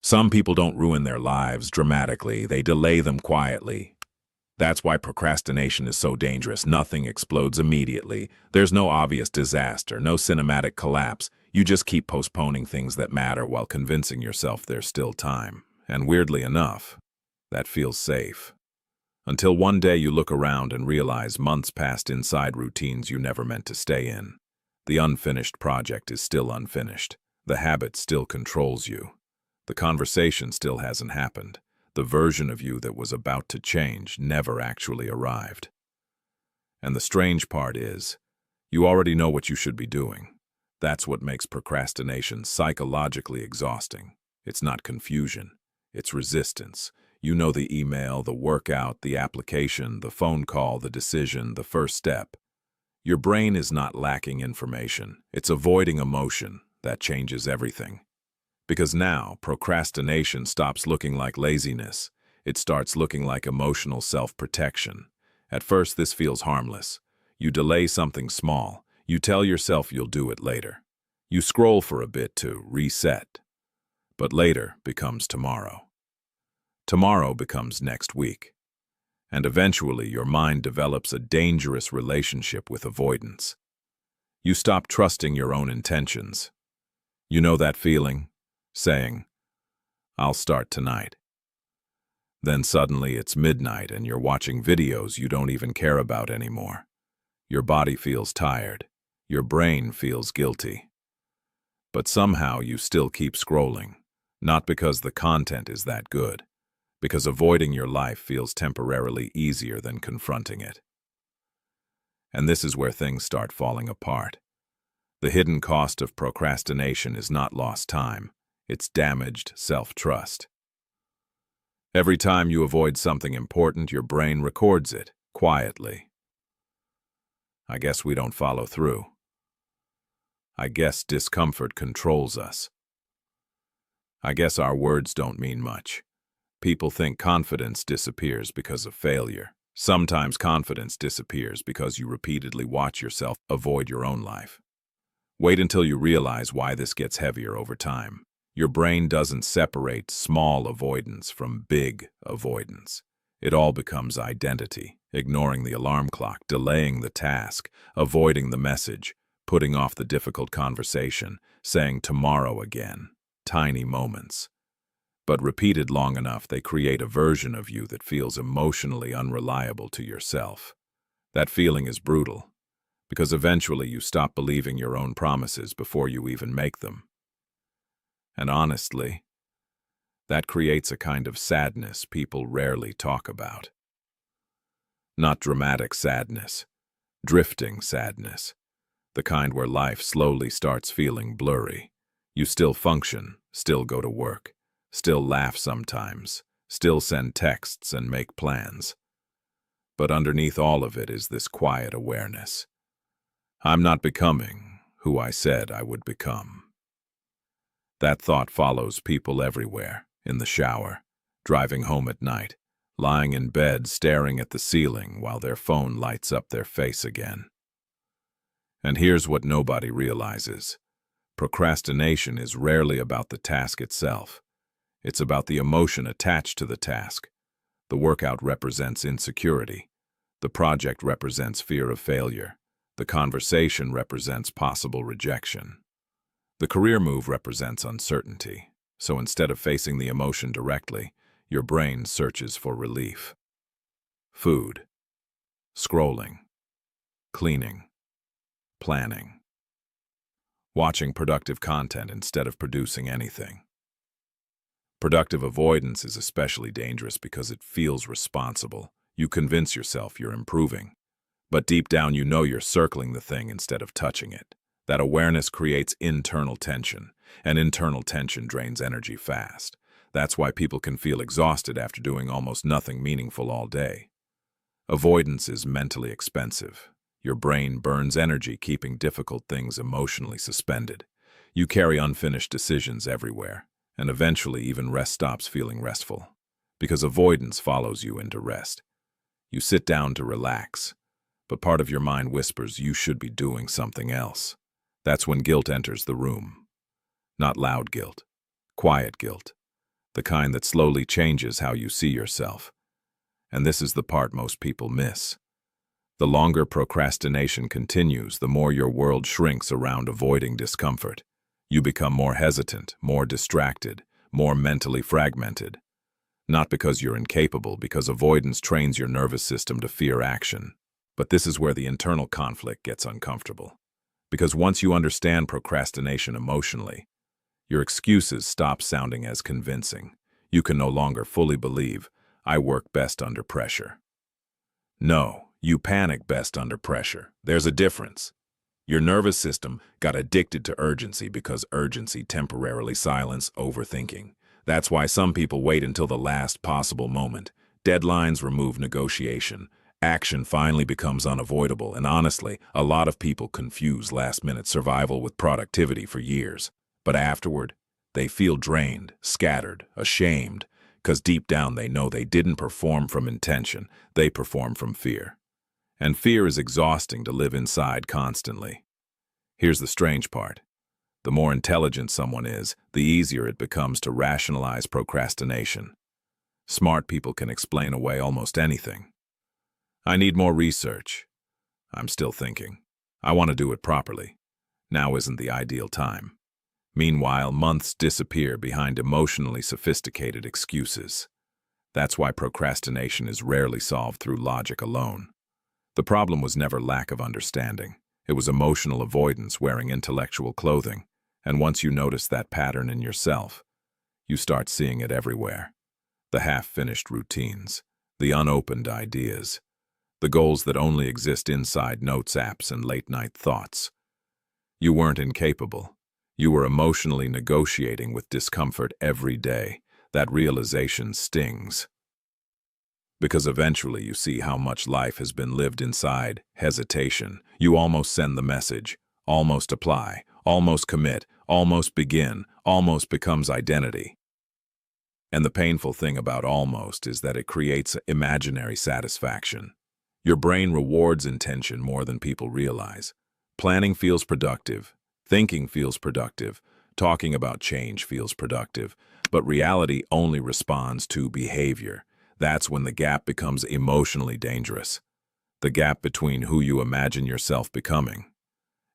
Some people don't ruin their lives dramatically, they delay them quietly. That's why procrastination is so dangerous. Nothing explodes immediately. There's no obvious disaster, no cinematic collapse. You just keep postponing things that matter while convincing yourself there's still time. And weirdly enough, that feels safe. Until one day you look around and realize months passed inside routines you never meant to stay in. The unfinished project is still unfinished. The habit still controls you. The conversation still hasn't happened. The version of you that was about to change never actually arrived. And the strange part is, you already know what you should be doing. That's what makes procrastination psychologically exhausting. It's not confusion, it's resistance. You know the email, the workout, the application, the phone call, the decision, the first step. Your brain is not lacking information, it's avoiding emotion. That changes everything. Because now, procrastination stops looking like laziness. It starts looking like emotional self-protection. At first, this feels harmless. You delay something small. You tell yourself you'll do it later. You scroll for a bit to reset. But later becomes tomorrow. Tomorrow becomes next week. And eventually, your mind develops a dangerous relationship with avoidance. You stop trusting your own intentions. You know that feeling? Saying, "I'll start tonight." Then suddenly it's midnight and you're watching videos you don't even care about anymore. Your body feels tired. Your brain feels guilty. But somehow you still keep scrolling, not because the content is that good, because avoiding your life feels temporarily easier than confronting it. And this is where things start falling apart. The hidden cost of procrastination is not lost time. It's damaged self-trust. Every time you avoid something important, your brain records it, quietly. I guess we don't follow through. I guess discomfort controls us. I guess our words don't mean much. People think confidence disappears because of failure. Sometimes confidence disappears because you repeatedly watch yourself avoid your own life. Wait until you realize why this gets heavier over time. Your brain doesn't separate small avoidance from big avoidance. It all becomes identity, ignoring the alarm clock, delaying the task, avoiding the message, putting off the difficult conversation, saying tomorrow again. Tiny moments. But repeated long enough, they create a version of you that feels emotionally unreliable to yourself. That feeling is brutal, because eventually you stop believing your own promises before you even make them. And honestly, that creates a kind of sadness people rarely talk about. Not dramatic sadness, drifting sadness, the kind where life slowly starts feeling blurry. You still function, still go to work, still laugh sometimes, still send texts and make plans. But underneath all of it is this quiet awareness. I'm not becoming who I said I would become. That thought follows people everywhere, in the shower, driving home at night, lying in bed staring at the ceiling while their phone lights up their face again. And here's what nobody realizes. Procrastination is rarely about the task itself. It's about the emotion attached to the task. The workout represents insecurity. The project represents fear of failure. The conversation represents possible rejection. The career move represents uncertainty, so instead of facing the emotion directly, your brain searches for relief. Food, scrolling, cleaning, planning, watching productive content instead of producing anything. Productive avoidance is especially dangerous because it feels responsible. You convince yourself you're improving, but deep down you know you're circling the thing instead of touching it. That awareness creates internal tension, and internal tension drains energy fast. That's why people can feel exhausted after doing almost nothing meaningful all day. Avoidance is mentally expensive. Your brain burns energy keeping difficult things emotionally suspended. You carry unfinished decisions everywhere, and eventually even rest stops feeling restful, because avoidance follows you into rest. You sit down to relax, but part of your mind whispers you should be doing something else. That's when guilt enters the room. Not loud guilt, quiet guilt. the kind that slowly changes how you see yourself. And this is the part most people miss. The longer procrastination continues, the more your world shrinks around avoiding discomfort. You become more hesitant, more distracted, more mentally fragmented. Not because you're incapable, because avoidance trains your nervous system to fear action. But this is where the internal conflict gets uncomfortable. Because once you understand procrastination emotionally, your excuses stop sounding as convincing. You can no longer fully believe, "I work best under pressure." No, you panic best under pressure. There's a difference. Your nervous system got addicted to urgency because urgency temporarily silenced overthinking. That's why some people wait until the last possible moment. Deadlines remove negotiation. Action finally becomes unavoidable, and honestly, a lot of people confuse last-minute survival with productivity for years. But afterward, they feel drained, scattered, ashamed, because deep down they know they didn't perform from intention, they performed from fear. And fear is exhausting to live inside constantly. Here's the strange part. The more intelligent someone is, the easier it becomes to rationalize procrastination. Smart people can explain away almost anything. I need more research. I'm still thinking. I want to do it properly. Now isn't the ideal time. Meanwhile, months disappear behind emotionally sophisticated excuses. That's why procrastination is rarely solved through logic alone. The problem was never lack of understanding. It was emotional avoidance wearing intellectual clothing. And once you notice that pattern in yourself, you start seeing it everywhere. The half-finished routines, the unopened ideas, the goals that only exist inside notes apps and late-night thoughts. You weren't incapable. You were emotionally negotiating with discomfort every day. That realization stings. Because eventually you see how much life has been lived inside hesitation. You almost send the message, almost apply, almost commit, almost begin, almost becomes identity. And the painful thing about almost is that it creates imaginary satisfaction. Your brain rewards intention more than people realize. Planning feels productive, thinking feels productive, talking about change feels productive, but reality only responds to behavior. That's when the gap becomes emotionally dangerous. The gap between who you imagine yourself becoming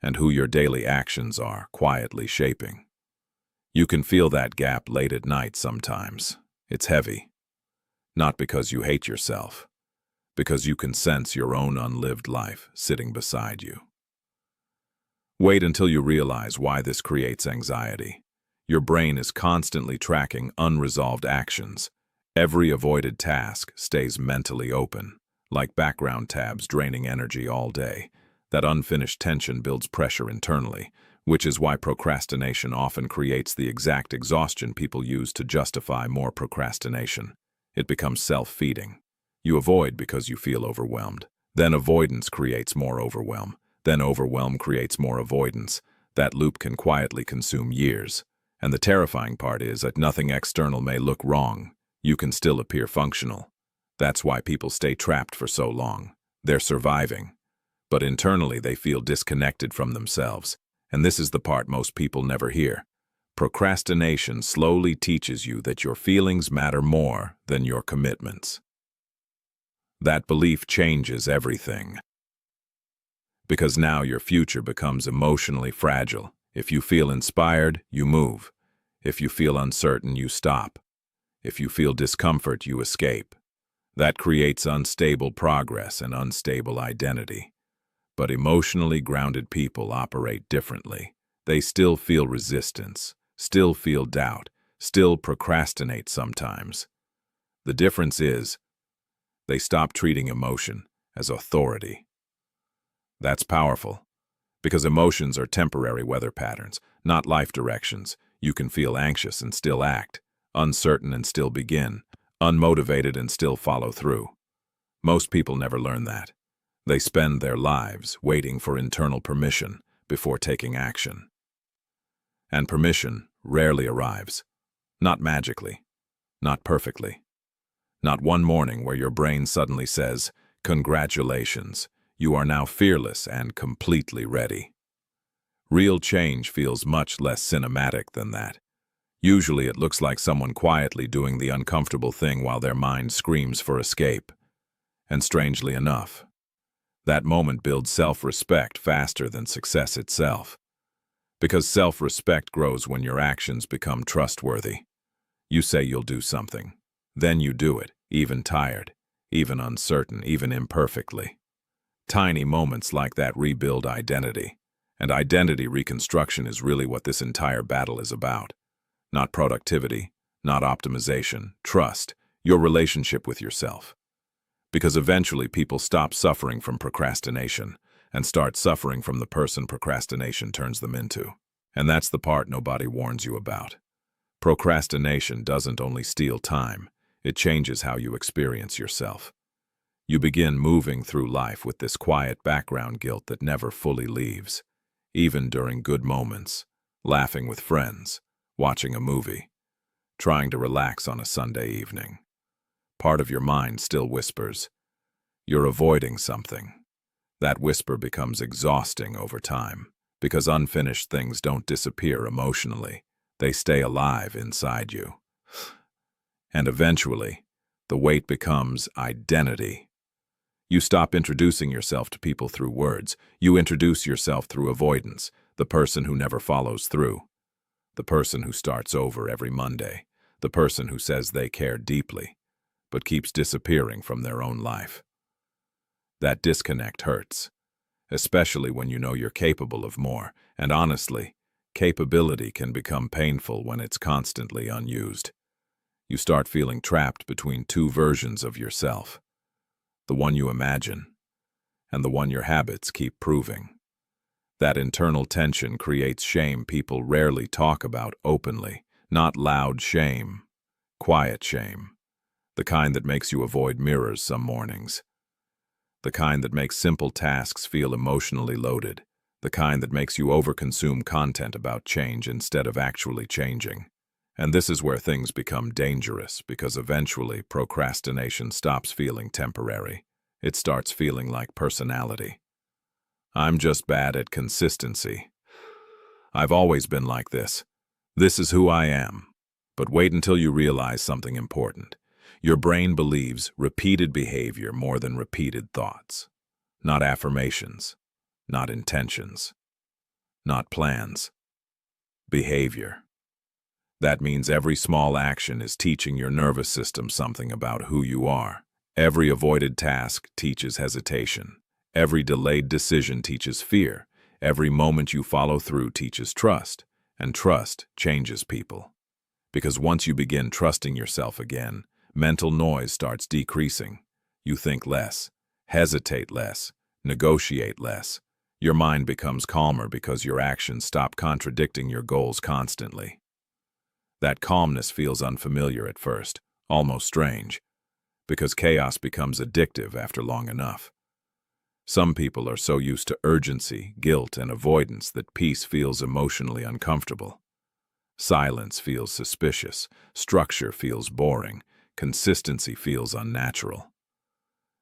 and who your daily actions are quietly shaping. You can feel that gap late at night sometimes. It's heavy. Not because you hate yourself, because you can sense your own unlived life sitting beside you. Wait until you realize why this creates anxiety. Your brain is constantly tracking unresolved actions. Every avoided task stays mentally open, like background tabs draining energy all day. That unfinished tension builds pressure internally, which is why procrastination often creates the exact exhaustion people use to justify more procrastination. It becomes self-feeding. You avoid because you feel overwhelmed. Then avoidance creates more overwhelm. Then overwhelm creates more avoidance. That loop can quietly consume years. And the terrifying part is that nothing external may look wrong. You can still appear functional. That's why people stay trapped for so long. They're surviving. But internally they feel disconnected from themselves. And this is the part most people never hear. Procrastination slowly teaches you that your feelings matter more than your commitments. That belief changes everything. Because now your future becomes emotionally fragile. If you feel inspired, you move. If you feel uncertain, you stop. If you feel discomfort, you escape. That creates unstable progress and unstable identity. But emotionally grounded people operate differently. They still feel resistance, still feel doubt, still procrastinate sometimes. The difference is, they stop treating emotion as authority. That's powerful, because emotions are temporary weather patterns, not life directions. You can feel anxious and still act, uncertain and still begin, unmotivated and still follow through. Most people never learn that. They spend their lives waiting for internal permission before taking action. And permission rarely arrives. Not magically, not perfectly. Not one morning where your brain suddenly says, "Congratulations, you are now fearless and completely ready." Real change feels much less cinematic than that. Usually it looks like someone quietly doing the uncomfortable thing while their mind screams for escape. And strangely enough, that moment builds self-respect faster than success itself. Because self-respect grows when your actions become trustworthy. You say you'll do something. Then you do it, even tired, even uncertain, even imperfectly. Tiny moments like that rebuild identity. And identity reconstruction is really what this entire battle is about. Not productivity, not optimization, trust, your relationship with yourself. Because eventually people stop suffering from procrastination and start suffering from the person procrastination turns them into. And that's the part nobody warns you about. Procrastination doesn't only steal time, it changes how you experience yourself. You begin moving through life with this quiet background guilt that never fully leaves, even during good moments, laughing with friends, watching a movie, trying to relax on a Sunday evening. Part of your mind still whispers, "You're avoiding something." That whisper becomes exhausting over time, because unfinished things don't disappear emotionally, they stay alive inside you. And eventually, the weight becomes identity. You stop introducing yourself to people through words, you introduce yourself through avoidance, the person who never follows through, the person who starts over every Monday, the person who says they care deeply, but keeps disappearing from their own life. That disconnect hurts, especially when you know you're capable of more, and honestly, capability can become painful when it's constantly unused. You start feeling trapped between two versions of yourself, the one you imagine, and the one your habits keep proving. That internal tension creates shame people rarely talk about openly, not loud shame, quiet shame, the kind that makes you avoid mirrors some mornings, the kind that makes simple tasks feel emotionally loaded, the kind that makes you overconsume content about change instead of actually changing. And this is where things become dangerous, because eventually procrastination stops feeling temporary. It starts feeling like personality. I'm just bad at consistency. I've always been like this. This is who I am. But wait until you realize something important. Your brain believes repeated behavior more than repeated thoughts. Not affirmations, not intentions, not plans. Behavior. That means every small action is teaching your nervous system something about who you are. Every avoided task teaches hesitation. Every delayed decision teaches fear. Every moment you follow through teaches trust. And trust changes people. Because once you begin trusting yourself again, mental noise starts decreasing. You think less, hesitate less, negotiate less. Your mind becomes calmer because your actions stop contradicting your goals constantly. That calmness feels unfamiliar at first, almost strange, because chaos becomes addictive after long enough. Some people are so used to urgency, guilt, and avoidance that peace feels emotionally uncomfortable. Silence feels suspicious, structure feels boring, consistency feels unnatural.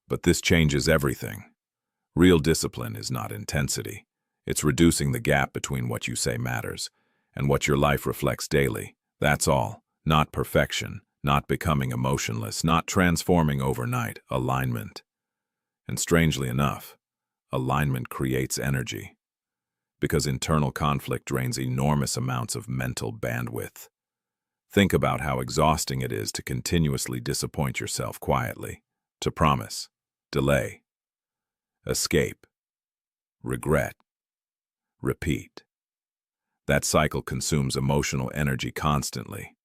But this changes everything. Real discipline is not intensity. It's reducing the gap between what you say matters and what your life reflects daily. That's all. Not perfection, not becoming emotionless, not transforming overnight. Alignment. And strangely enough, alignment creates energy, because internal conflict drains enormous amounts of mental bandwidth. Think about how exhausting it is to continuously disappoint yourself quietly, to promise, delay, escape, regret, repeat. That cycle consumes emotional energy constantly.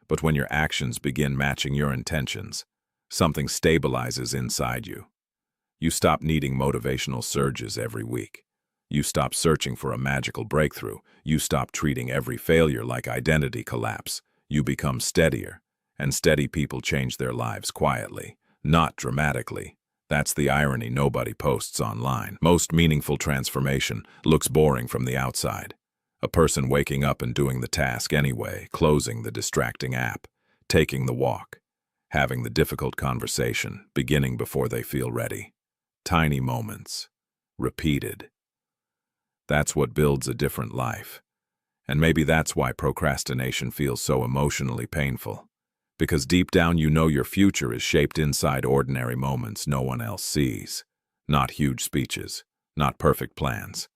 But when your actions begin matching your intentions, something stabilizes inside you. You stop needing motivational surges every week. You stop searching for a magical breakthrough. You stop treating every failure like identity collapse. You become steadier, and steady people change their lives quietly, not dramatically. That's the irony nobody posts online. Most meaningful transformation looks boring from the outside. A person waking up and doing the task anyway, closing the distracting app, taking the walk, having the difficult conversation, beginning before they feel ready. Tiny moments, repeated. That's what builds a different life. And maybe that's why procrastination feels so emotionally painful. Because deep down you know your future is shaped inside ordinary moments no one else sees. Not huge speeches, not perfect plans.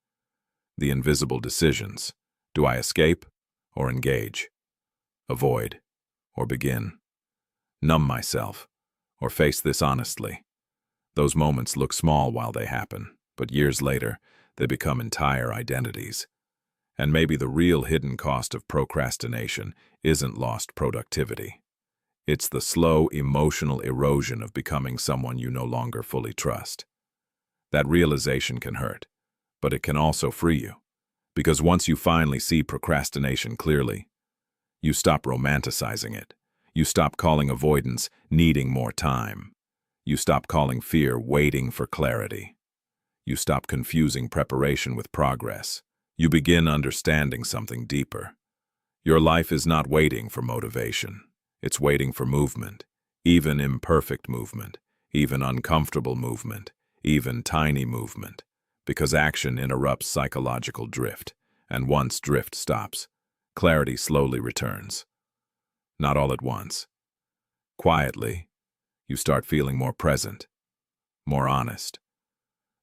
The invisible decisions. Do I escape or engage? Avoid or begin? Numb myself or face this honestly? Those moments look small while they happen, but years later, they become entire identities. And maybe the real hidden cost of procrastination isn't lost productivity. It's the slow, emotional erosion of becoming someone you no longer fully trust. That realization can hurt, but it can also free you. Because once you finally see procrastination clearly, you stop romanticizing it. You stop calling avoidance needing more time. You stop calling fear waiting for clarity. You stop confusing preparation with progress. You begin understanding something deeper. Your life is not waiting for motivation. It's waiting for movement, even imperfect movement, even uncomfortable movement, even tiny movement, because action interrupts psychological drift, and once drift stops, clarity slowly returns. Not all at once. Quietly, you start feeling more present, more honest,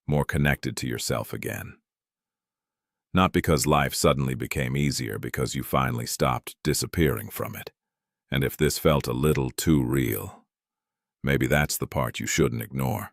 more connected to yourself again. Not because life suddenly became easier, because you finally stopped disappearing from it. And if this felt a little too real, maybe that's the part you shouldn't ignore.